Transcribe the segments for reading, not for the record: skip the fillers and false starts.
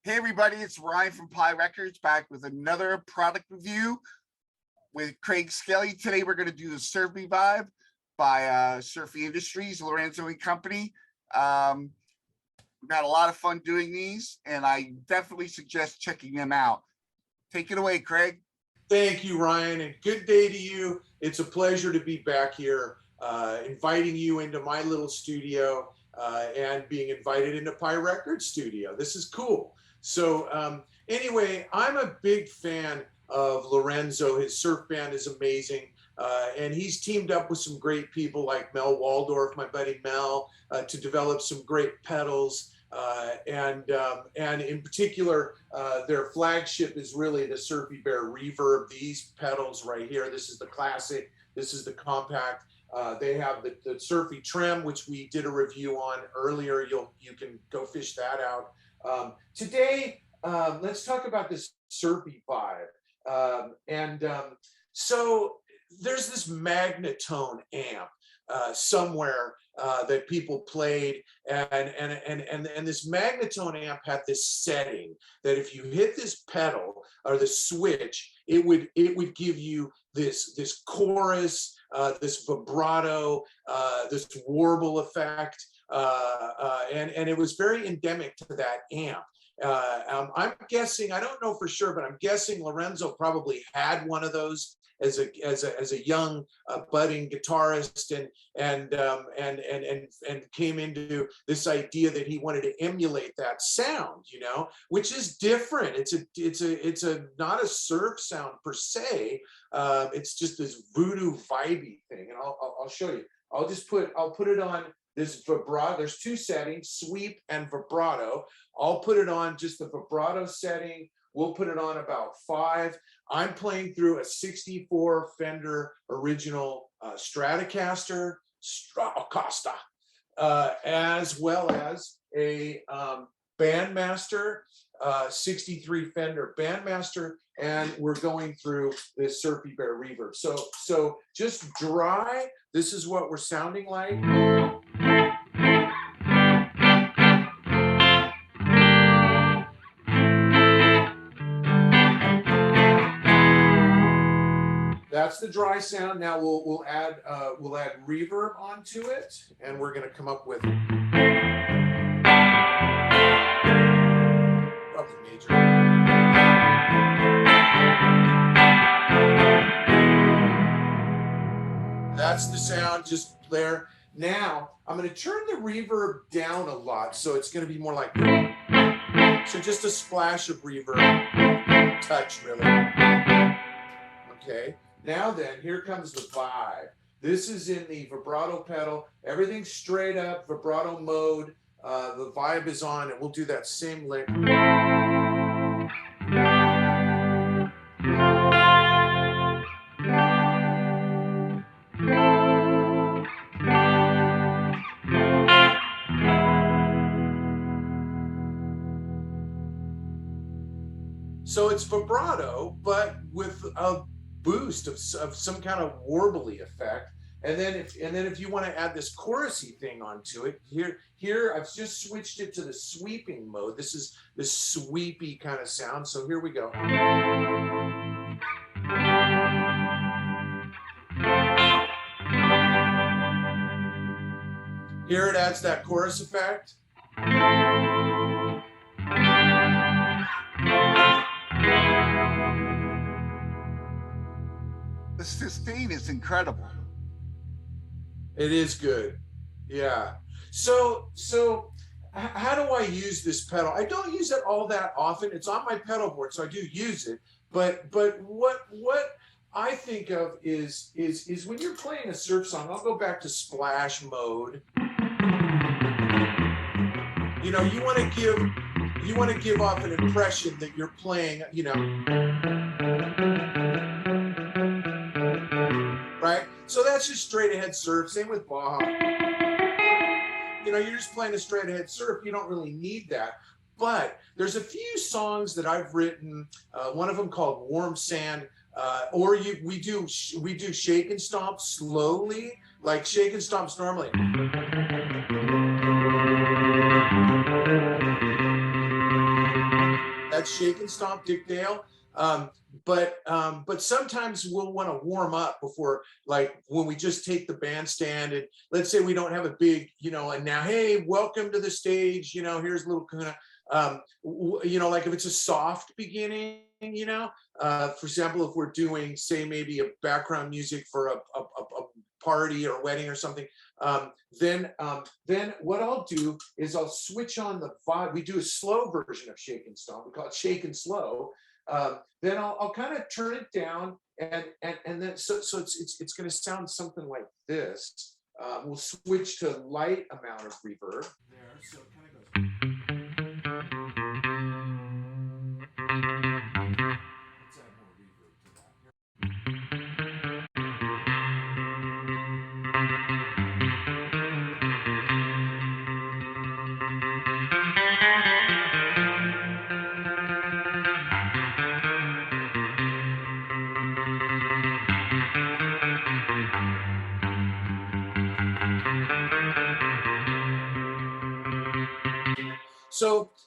Hey everybody, it's Ryan from Pi Records back with another product review with Craig Skelly. Today we're going to do the SurfyVibe by Surfy Industries, Lorenzo and Company. We've had a lot of fun doing these, and I definitely suggest checking them out. Take it away, Craig. Thank you, Ryan, and good day to you. It's a pleasure to be back here, inviting you into my little studio and being invited into Pi Records studio. This is cool. So anyway, I'm a big fan of Lorenzo. His surf band is amazing. And he's teamed up with some great people like Mel Waldorf, my buddy Mel, to develop some great pedals. And in particular, their flagship is really the Surfy Bear Reverb. These pedals right here, this is the classic, this is the compact. They have the Surfy Trim, which we did a review on earlier. You can go fish that out. Today, let's talk about this SurfyVibe. So there's this Magnetone amp somewhere that people played, and this Magnetone amp had this setting that if you hit this pedal or the switch, it would give you this chorus, this vibrato, this warble effect, and it was very endemic to that amp. I'm guessing, I don't know for sure, but I'm guessing Lorenzo probably had one of those as a young budding guitarist, and came into this idea that he wanted to emulate that sound, you know, which is different. It's not a surf sound per se. It's just this voodoo vibey thing, and I'll show you. I'll put it on this vibrato. There's two settings, sweep and vibrato. I'll put it on just the vibrato setting. We'll put it on about 5. I'm playing through a 64 Fender original Stratocaster, as well as a Bandmaster, 63 Fender Bandmaster, and we're going through this Surfy Bear Reverb. So just dry, this is what we're sounding like. That's the dry sound. Now we'll add reverb onto it, and we're going to come up with probably major. That's the sound just there. Now I'm going to turn the reverb down a lot, so it's going to be more like, so just a splash of reverb, touch really. Okay. Now then, here comes the vibe. This is in the vibrato pedal. Everything's straight up, vibrato mode. The vibe is on, and we'll do that same lick. So it's vibrato, but with a boost of some kind of warbly effect, and then if you want to add this chorusy thing onto it, here I've just switched it to the sweeping mode. This is the sweepy kind of sound. So here we go. Here it adds that chorus effect. The sustain is incredible. It is good. Yeah. So how do I use this pedal? I don't use it all that often. It's on my pedal board, so I do use it. But what I think of is when you're playing a surf song, I'll go back to splash mode. You know, you want to give off an impression that you're playing, you know. Right? So that's just straight ahead surf. Same with Baja. You know, you're just playing a straight ahead surf. You don't really need that. But there's a few songs that I've written. One of them called Warm Sand. We do shake and stomp slowly, like shake and stomps normally. that's Shake and Stomp, Dick Dale. But sometimes we'll want to warm up before, like when we just take the bandstand and let's say we don't have a big, and now, hey, welcome to the stage, here's a little kind of, like if it's a soft beginning, for example, if we're doing, say, maybe a background music for a party or a wedding or something, then what I'll do is I'll switch on the vibe. We do a slow version of Shake and Stomp. We call it Shake and Slow. Then I'll kind of turn it down, and then so it's going to sound something like this. We'll switch to light amount of reverb there, so it kind of goes. Let's add more reverb to that.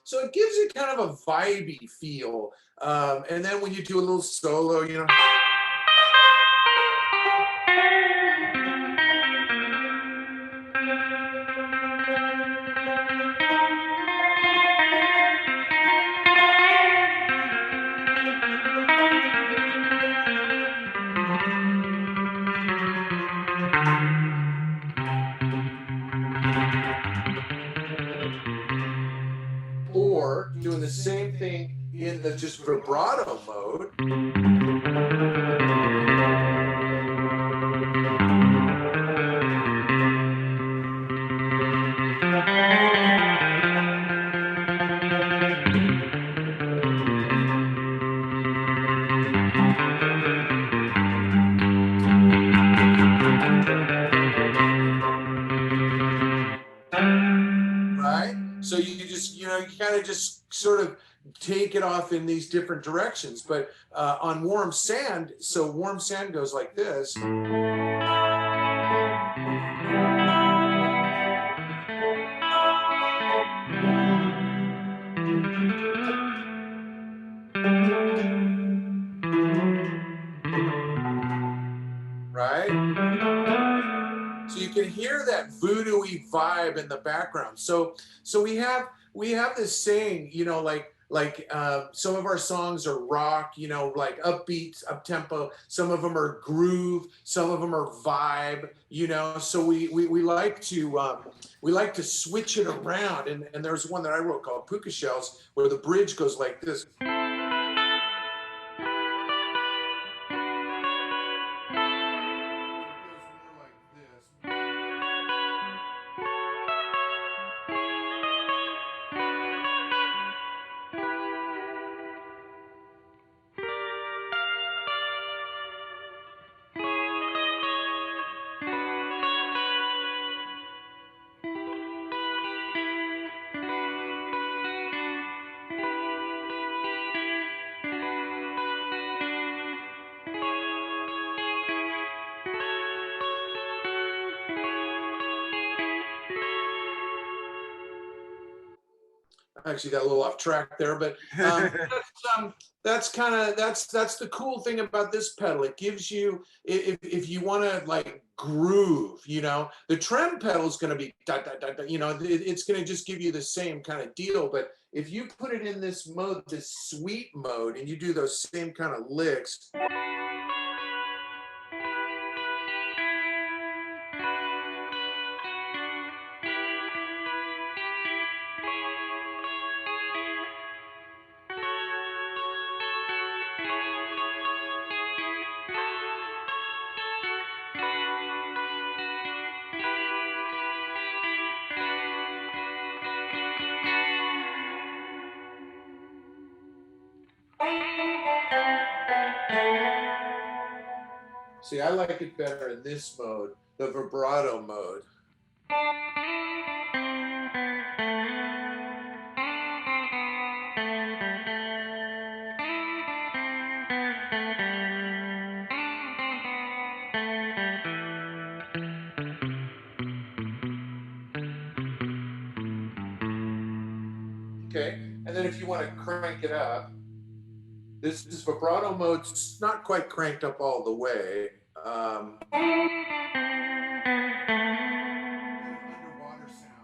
So it gives it kind of a vibey feel. And then when you do a little solo, or doing the same thing in the just vibrato mode. Right? So you just, you kind of just sort of take it off in these different directions. But on Warm Sand, so Warm Sand goes like this. Right? So you can hear that voodoo-y vibe in the background. So we have this saying, like some of our songs are rock, like upbeat, up tempo. Some of them are groove. Some of them are vibe. So we like to switch it around. And there's one that I wrote called Puka Shells, where the bridge goes like this. I actually got a little off track there, but that's the cool thing about this pedal. It gives you, if you want to like groove, the trem pedal is going to be da, da, da, da, it's going to just give you the same kind of deal. But if you put it in this mode, this sweet mode, and you do those same kind of licks. See, I like it better in this mode, the vibrato mode. Okay, and then if you want to crank it up, This is vibrato mode. It's not quite cranked up all the way. Underwater sound.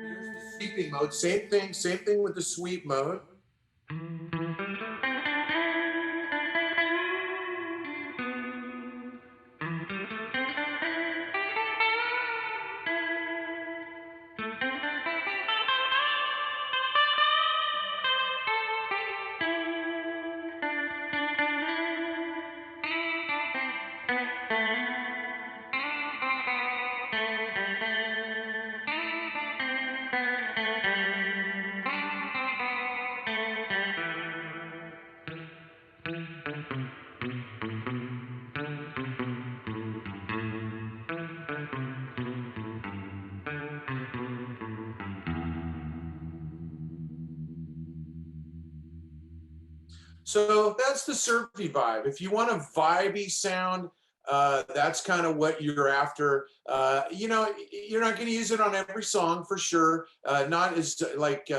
Here's the sweeping mode. Same thing with the sweep mode. So that's the surfy vibe. If you want a vibey sound, that's kind of what you're after. You know, you're not going to use it on every song for sure. Not as like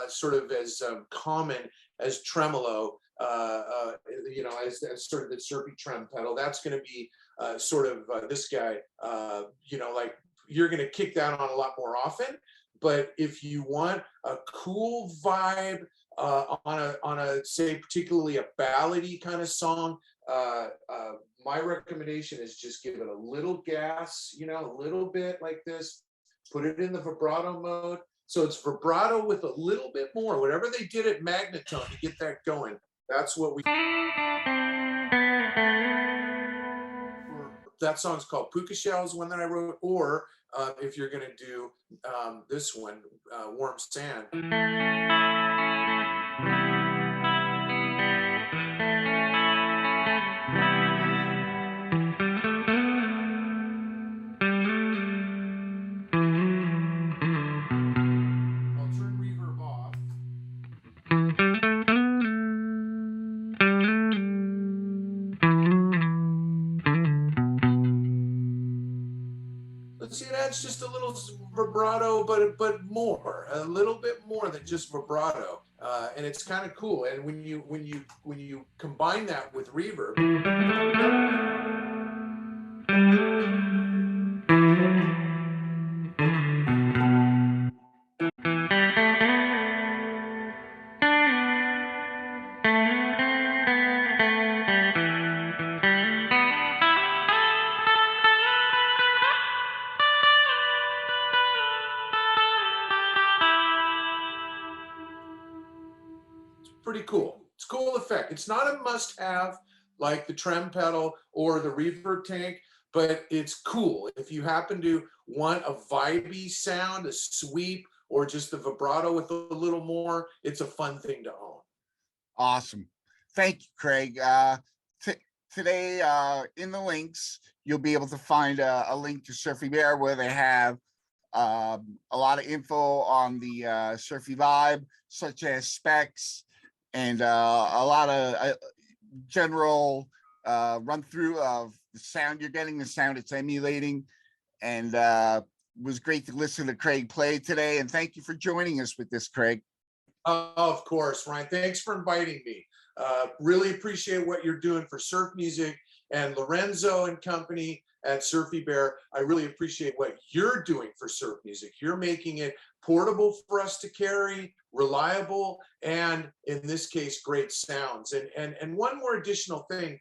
sort of as common as tremolo. You know, as sort of the surfy trem pedal. That's going to be sort of this guy. You know, like you're going to kick that on a lot more often. But if you want a cool vibe, on a say particularly a ballady kind of song, my recommendation is just give it a little gas, you know, a little bit like this, put it in the vibrato mode. So it's vibrato with a little bit more, whatever they did at Magnetone to get that going. That's what we, that song's called Puka Shells, one that I wrote, or if you're gonna do this one, Warm Sand. I'll turn reverb off. Let's see, that's just a little vibrato, but more, a little bit more than just vibrato, and it's kind of cool. And when you combine that with reverb, pretty cool. It's a cool effect. It's not a must-have like the trem pedal or the reverb tank, but it's cool. If you happen to want a vibey sound, a sweep, or just a vibrato with a little more, it's a fun thing to own. Awesome. Thank you, Craig. Today, in the links, you'll be able to find a link to Surfy Bear where they have a lot of info on the Surfy Vibe, such as specs and a lot of general run through of the sound you're getting, the sound it's emulating. And it was great to listen to Craig play today. And thank you for joining us with this, Craig. Of course, Ryan. Thanks for inviting me. Really appreciate what you're doing for surf music, and Lorenzo and company at Surfy Bear. I really appreciate what you're doing for surf music. You're making it portable for us to carry, reliable, and in this case, great sounds. And one more additional thing,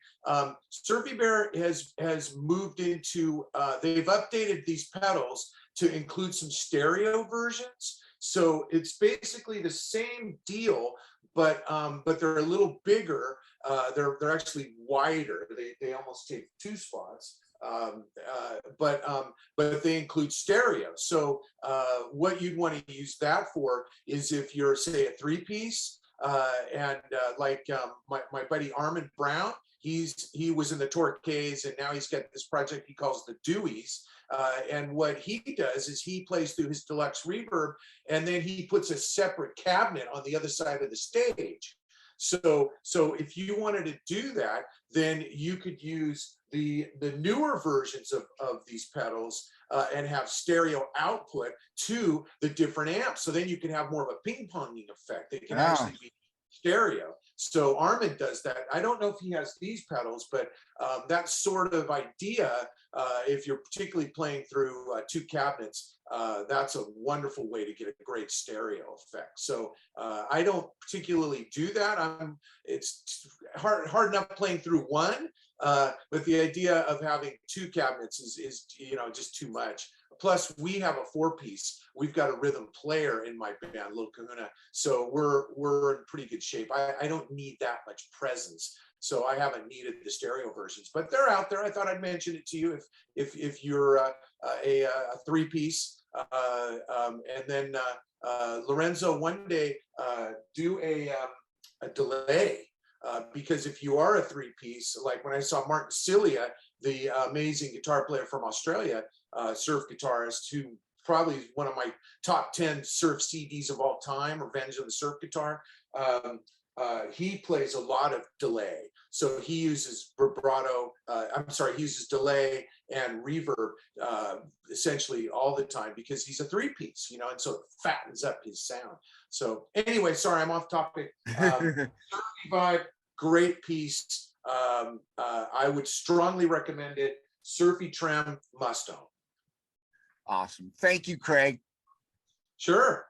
Surfy Bear has moved into, they've updated these pedals to include some stereo versions. So it's basically the same deal, but they're a little bigger. They're actually wider. They almost take 2 spots. but they include stereo. So what you'd want to use that for is if you're, say, a three-piece, my buddy Armin Brown, he was in the Torquays, and now he's got this project he calls the Deweys. And what he does is he plays through his deluxe reverb, and then he puts a separate cabinet on the other side of the stage. So if you wanted to do that, then you could use the newer versions of these pedals and have stereo output to the different amps. So then you can have more of a ping-ponging effect. It can actually be stereo. So Armin does that. I don't know if he has these pedals, but that sort of idea, if you're particularly playing through two cabinets, that's a wonderful way to get a great stereo effect. So I don't particularly do that. It's hard enough playing through one, but the idea of having two cabinets is just too much. Plus, we have a four-piece. We've got a rhythm player in my band, Little Kahuna, so we're in pretty good shape. I don't need that much presence, so I haven't needed the stereo versions, but they're out there. I thought I'd mention it to you if you're a three-piece, and then Lorenzo, one day do a delay. Because if you are a three-piece, like when I saw Martin Cilia, the amazing guitar player from Australia, surf guitarist, who probably is one of my top 10 surf CDs of all time, Revenge of the Surf Guitar, he plays a lot of delay. So he uses he uses delay and reverb essentially all the time because he's a three-piece, and so it fattens up his sound. So anyway, sorry, I'm off topic. SurfyVibe, great piece. I would strongly recommend it. Surfy Trem, must own. Awesome. Thank you, Craig. Sure.